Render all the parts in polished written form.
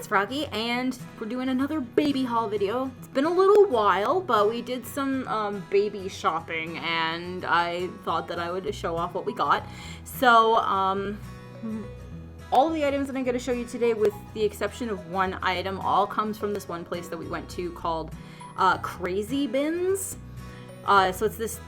it's Froggy, and we're doing another baby haul video. It's been a little while, but we did some baby shopping, and I thought that I would show off what we got. So, all of the items that I'm going to show you today, with the exception of one item, all comes from this one place that we went to called Krazy Binz. So it's this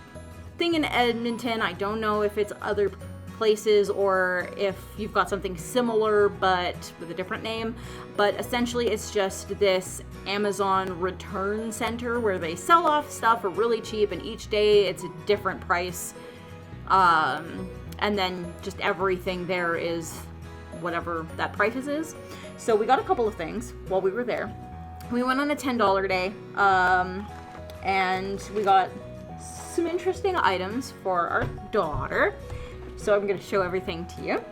thing in Edmonton. I don't know if it's other places or if you've got something similar but with a different name, but essentially it's just this Amazon return center where they sell off stuff for really cheap, and each day it's a different price, and then just everything there is whatever that price is. So we got a couple of things while we were there. We went on a $10 day, and we got some interesting items for our daughter. So I'm going to show everything to you.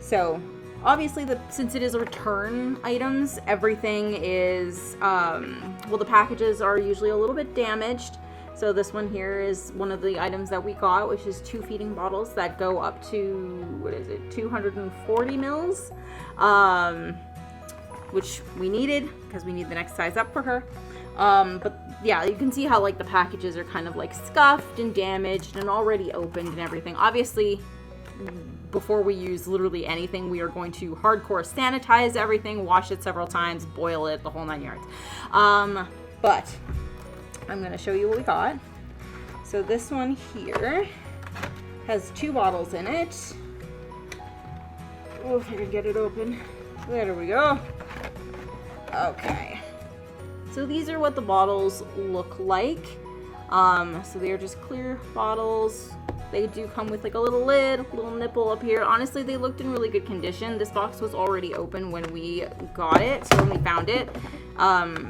So obviously, since it is a return items, everything is, well, the packages are usually a little bit damaged. So this one here is one of the items that we got, which is 2 feeding bottles that go up to, 240 mils, which we needed because we need the next size up for her. But yeah, you can see how like the packages are kind of like scuffed and damaged and already opened and everything. Obviously, before we use literally anything, we are going to hardcore sanitize everything, wash it several times, boil it, the whole 9 yards. But I'm going to show you what we got. So this one here has 2 bottles in it. Oh, if I can get it open. There we go. Okay. So these are what the bottles look like. So they are just clear bottles. They do come with like a little lid, a little nipple up here. Honestly, they looked in really good condition. This box was already open when we got it, so when we found it.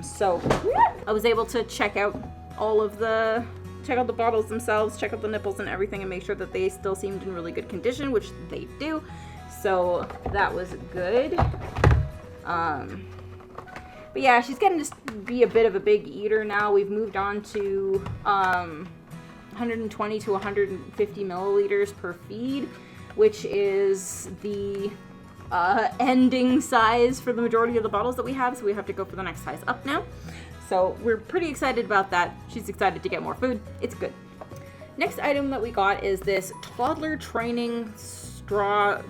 So I was able to check out the bottles themselves, check out the nipples and everything, and make sure that they still seemed in really good condition, which they do. So that was good. But yeah, she's getting to be a bit of a big eater now. We've moved on to 120 to 150 milliliters per feed, which is the ending size for the majority of the bottles that we have. So we have to go for the next size up now. So we're pretty excited about that. She's excited to get more food. It's good. Next item that we got is this toddler straw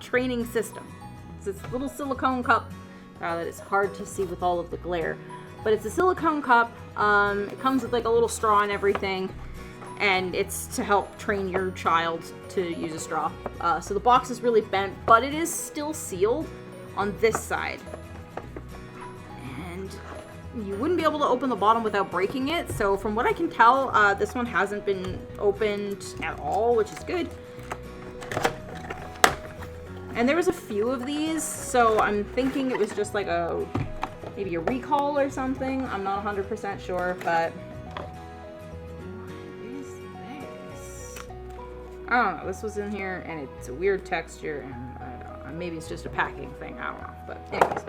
training system. It's this little silicone cup that is hard to see with all of the glare, but it's a silicone cup. It comes with like a little straw and everything, and it's to help train your child to use a straw. So the box is really bent, but it is still sealed on this side, and you wouldn't be able to open the bottom without breaking it. So from what I can tell, this one hasn't been opened at all, which is good. And there was a few of these, so I'm thinking it was just like maybe a recall or something. I'm not 100% sure, but what is this? I don't know. This was in here, and it's a weird texture, and I don't know. Maybe it's just a packing thing. I don't know. But anyways,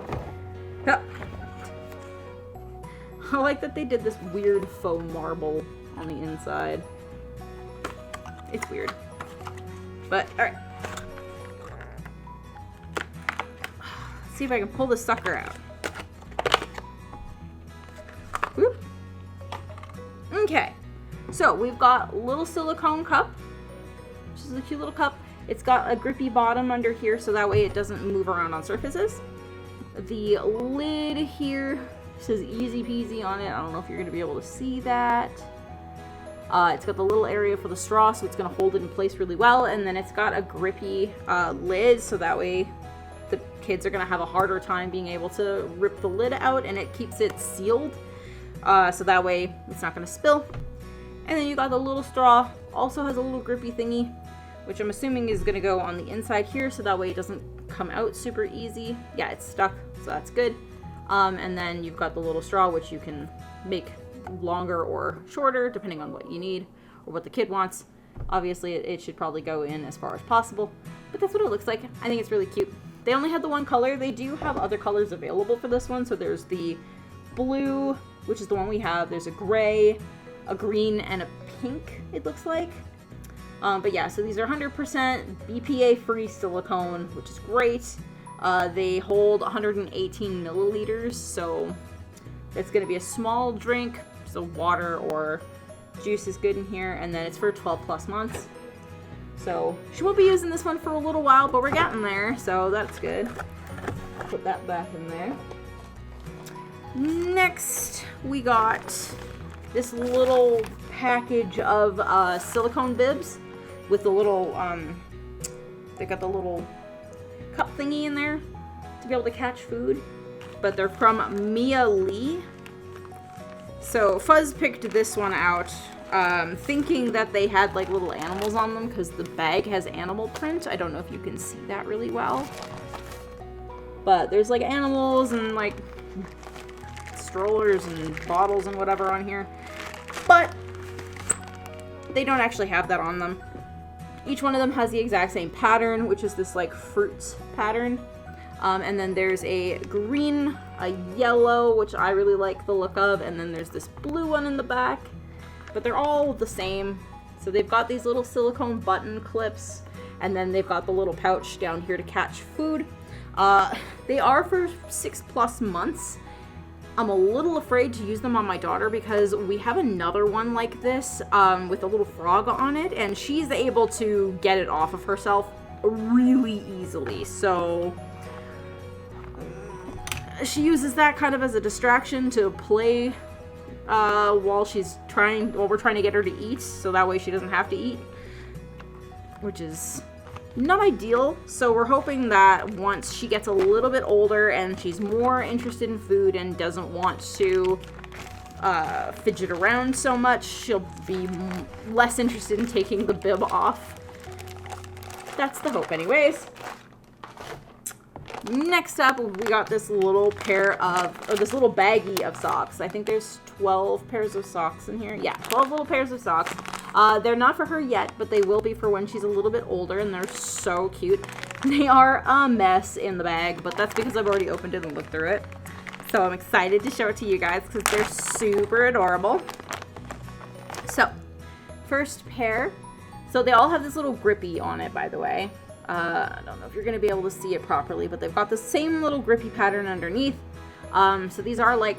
I like that they did this weird faux marble on the inside. It's weird, but all right. See if I can pull this sucker out. Whoop. Okay, so we've got a little silicone cup, which is a cute little cup. It's got a grippy bottom under here, so that way it doesn't move around on surfaces. The lid here says easy peasy on it. I don't know if you're gonna be able to see that. It's got the little area for the straw, so it's gonna hold it in place really well. And then it's got a grippy lid, so that way the kids are going to have a harder time being able to rip the lid out, and it keeps it sealed, so that way it's not going to spill. And then you got the little straw, also has a little grippy thingy, which I'm assuming is going to go on the inside here, so that way it doesn't come out super easy. Yeah, it's stuck, so that's good. And then you've got the little straw, which you can make longer or shorter depending on what you need or what the kid wants. Obviously it should probably go in as far as possible, but that's what it looks like. I think it's really cute. They only had the one color. They do have other colors available for this one. So there's the blue, which is the one we have. There's a gray, a green, and a pink, it looks like. But yeah, so these are 100% BPA-free silicone, which is great. They hold 118 milliliters, so it's going to be a small drink, so water or juice is good in here, and then it's for 12 plus months. So she won't be using this one for a little while, but we're getting there, so that's good. Put that back in there. Next, we got this little package of silicone bibs with the little, they got the little cup thingy in there to be able to catch food, but they're from Mia Lee. So Fuzz picked this one out, thinking that they had like little animals on them because the bag has animal print. I don't know if you can see that really well, but there's like animals and like strollers and bottles and whatever on here, but they don't actually have that on them. Each one of them has the exact same pattern, which is this like fruits pattern. And then there's a green, a yellow, which I really like the look of, and then there's this blue one in the back, but they're all the same. So they've got these little silicone button clips, and then they've got the little pouch down here to catch food. They are for 6+ months. I'm a little afraid to use them on my daughter because we have another one like this with a little frog on it, and she's able to get it off of herself really easily. So she uses that kind of as a distraction to play while we're trying to get her to eat, so that way she doesn't have to eat, which is not ideal. So we're hoping that once she gets a little bit older and she's more interested in food and doesn't want to fidget around so much, she'll be less interested in taking the bib off. That's the hope anyways. Next up, we got this little this little baggie of socks. I think there's 12 pairs of socks in here. Yeah, 12 little pairs of socks. They're not for her yet, but they will be for when she's a little bit older, and they're so cute. They are a mess in the bag, but that's because I've already opened it and looked through it. So I'm excited to show it to you guys because they're super adorable. So, first pair. So they all have this little grippy on it, by the way. I don't know if you're going to be able to see it properly, but they've got the same little grippy pattern underneath. So these are like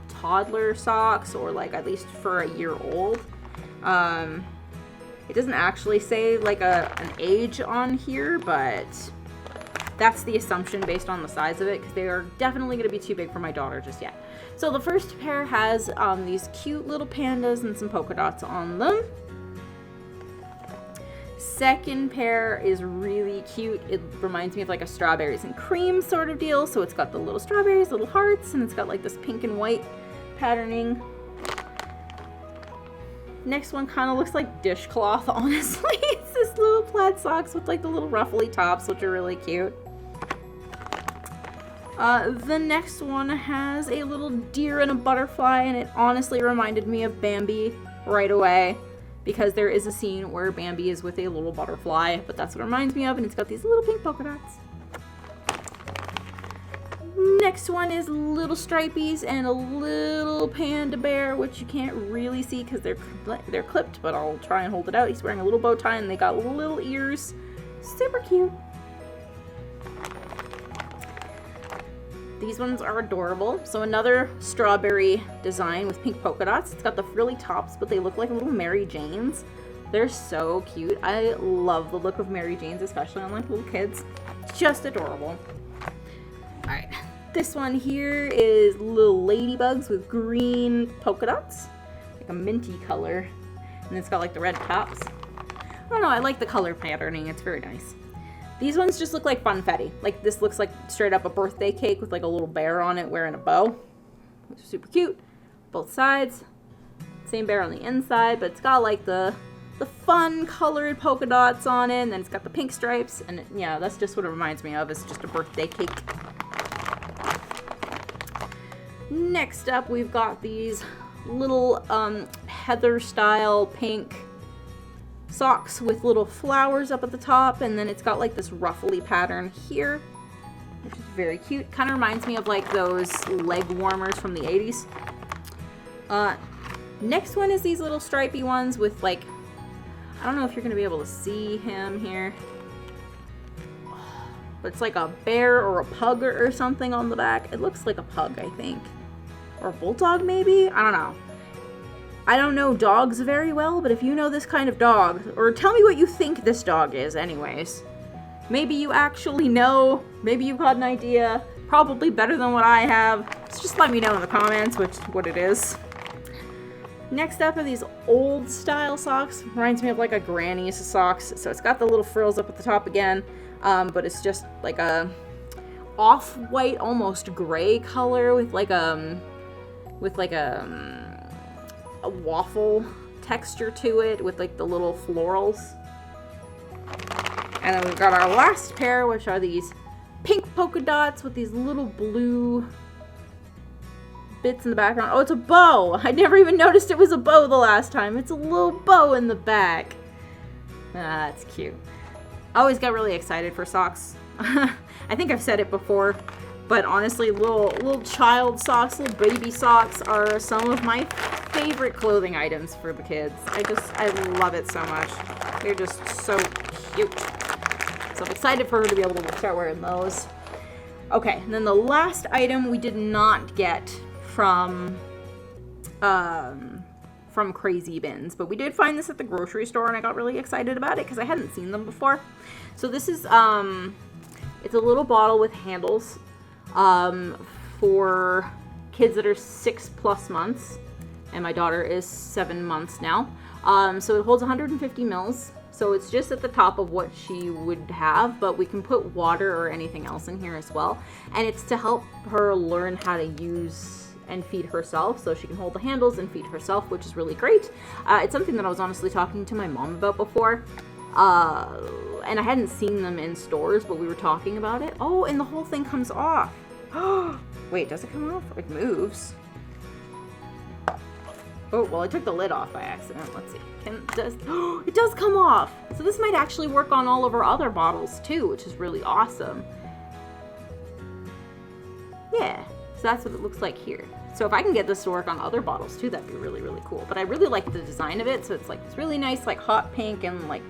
toddler socks, or like at least for a year old. It doesn't actually say like an age on here, but that's the assumption based on the size of it, because they are definitely going to be too big for my daughter just yet. So the first pair has these cute little pandas and some polka dots on them. Second pair is really cute. It reminds me of like a strawberries and cream sort of deal. So it's got the little strawberries, little hearts, and it's got like this pink and white patterning. Next one kind of looks like dishcloth, honestly. It's this little plaid socks with like the little ruffly tops, which are really cute. The next one has a little deer and a butterfly, and it honestly reminded me of Bambi right away, because there is a scene where Bambi is with a little butterfly, but that's what it reminds me of, and it's got these little pink polka dots. Next one is little stripies and a little panda bear, which you can't really see because they're clipped, but I'll try and hold it out. He's wearing a little bow tie, and they got little ears. Super cute. These ones are adorable. So another strawberry design with pink polka dots. It's got the frilly tops, but they look like little Mary Janes. They're so cute. I love the look of Mary Janes, especially on like little kids. It's just adorable. Alright, this one here is little ladybugs with green polka dots. Like a minty color. And it's got like the red tops. I don't know, I like the color patterning. It's very nice. These ones just look like funfetti. Like this looks like straight up a birthday cake with like a little bear on it wearing a bow. Which is super cute. Both sides. Same bear on the inside, but it's got like the fun colored polka dots on it, and then it's got the pink stripes, and yeah, that's just what it reminds me of. It's just a birthday cake. Next up, we've got these little heather style pink socks with little flowers up at the top, and then it's got like this ruffly pattern here, which is very cute. Kind of reminds me of like those leg warmers from the 80s. Next one is these little stripy ones with like, I don't know if you're going to be able to see him here. but it's like a bear or a pug or something on the back. It looks like a pug, I think. Or a bulldog, maybe? I don't know. I don't know dogs very well, but if you know this kind of dog, or tell me what you think this dog is anyways. Maybe you actually know, maybe you've got an idea, probably better than what I have. So just let me know in the comments what it is. Next up are these old style socks. Reminds me of like a granny's socks. So it's got the little frills up at the top again, but it's just like a off-white, almost gray color with like a waffle texture to it with like the little florals. And then we've got our last pair, which are these pink polka dots with these little blue bits in the background. Oh, it's a bow. I never even noticed it was a bow the last time. It's a little bow in the back. Ah, that's cute. I always got really excited for socks. I think I've said it before, but honestly, little child socks, little baby socks are some of my favorite clothing items for the kids. I love it so much. They're just so cute. So I'm excited for her to be able to start wearing those. Okay, and then the last item we did not get from Krazy Binz, but we did find this at the grocery store, and I got really excited about it because I hadn't seen them before. So this is it's a little bottle with handles for kids that are 6+ months, and my daughter is 7 months now. So it holds 150 mils. So it's just at the top of what she would have, but we can put water or anything else in here as well. And it's to help her learn how to use and feed herself, so she can hold the handles and feed herself, which is really great. It's something that I was honestly talking to my mom about before. And I hadn't seen them in stores, but we were talking about it. Oh, and the whole thing comes off. Wait, does it come off? It moves. Oh, well, I took the lid off by accident. Let's see. It does come off. So this might actually work on all of our other bottles too, which is really awesome. Yeah, so that's what it looks like here. So if I can get this to work on other bottles too, that'd be really, really cool. But I really like the design of it. So it's like this really nice, like hot pink and like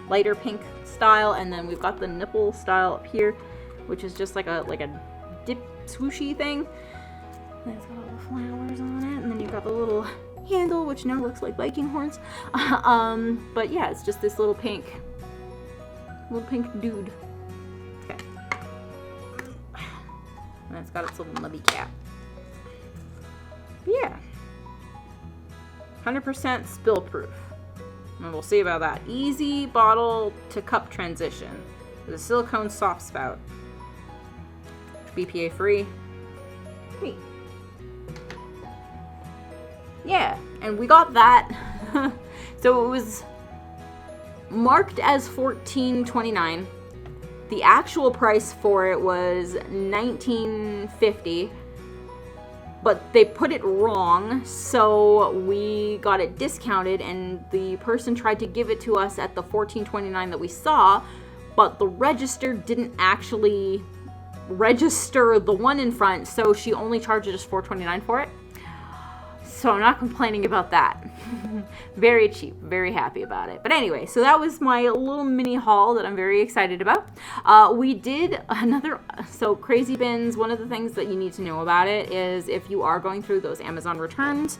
lighter pink style. And then we've got the nipple style up here, which is just like a dip swooshy thing. And it's got all the flowers on it. And then you've got the little handle, which now looks like Viking horns. But yeah, it's just this little pink dude. Okay. And it's got its little nubby cap. But yeah. 100% spill proof. And we'll see about that. Easy bottle to cup transition. With a silicone soft spout. BPA free. Neat. Yeah, and we got that. So it was marked as $14.29. The actual price for it was $19.50, but they put it wrong, so we got it discounted, and the person tried to give it to us at the $14.29 that we saw, but the register didn't actually register the one in front, so she only charged us $4.29 for it. So I'm not complaining about that. Very cheap, very happy about it. But anyway, so that was my little mini haul that I'm very excited about. We did so Krazy Binz, one of the things that you need to know about it is if you are going through those Amazon returns,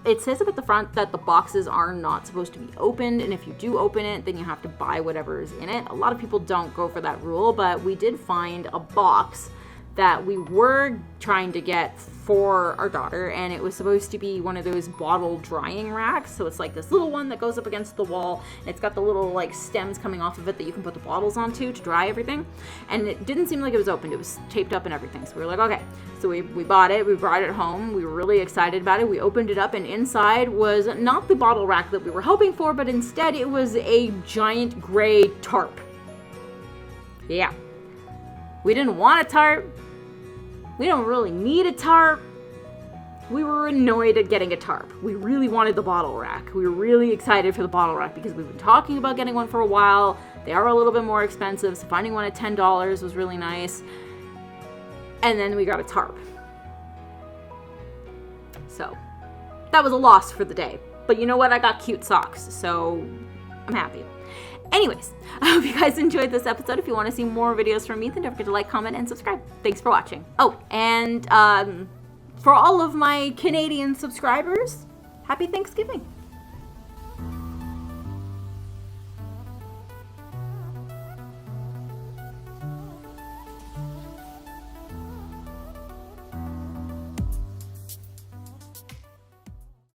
it says up at the front that the boxes are not supposed to be opened, and if you do open it, then you have to buy whatever is in it. A lot of people don't go for that rule, but we did find a box that we were trying to get for our daughter, and it was supposed to be one of those bottle drying racks. So it's like this little one that goes up against the wall, and it's got the little like stems coming off of it that you can put the bottles onto to dry everything. And it didn't seem like it was opened. It was taped up and everything. So we were like, okay. So we bought it, we brought it home, we were really excited about it. We opened it up, and inside was not the bottle rack that we were hoping for, but instead it was a giant gray tarp. Yeah. We didn't want a tarp. We don't really need a tarp. We were annoyed at getting a tarp. We really wanted the bottle rack. We were really excited for the bottle rack because we've been talking about getting one for a while. They are a little bit more expensive, so finding one at $10 was really nice. And then we got a tarp. So that was a loss for the day. But you know what? I got cute socks, so I'm happy. Anyways, I hope you guys enjoyed this episode. If you want to see more videos from me, then don't forget to like, comment, and subscribe. Thanks for watching. Oh, and for all of my Canadian subscribers, happy Thanksgiving.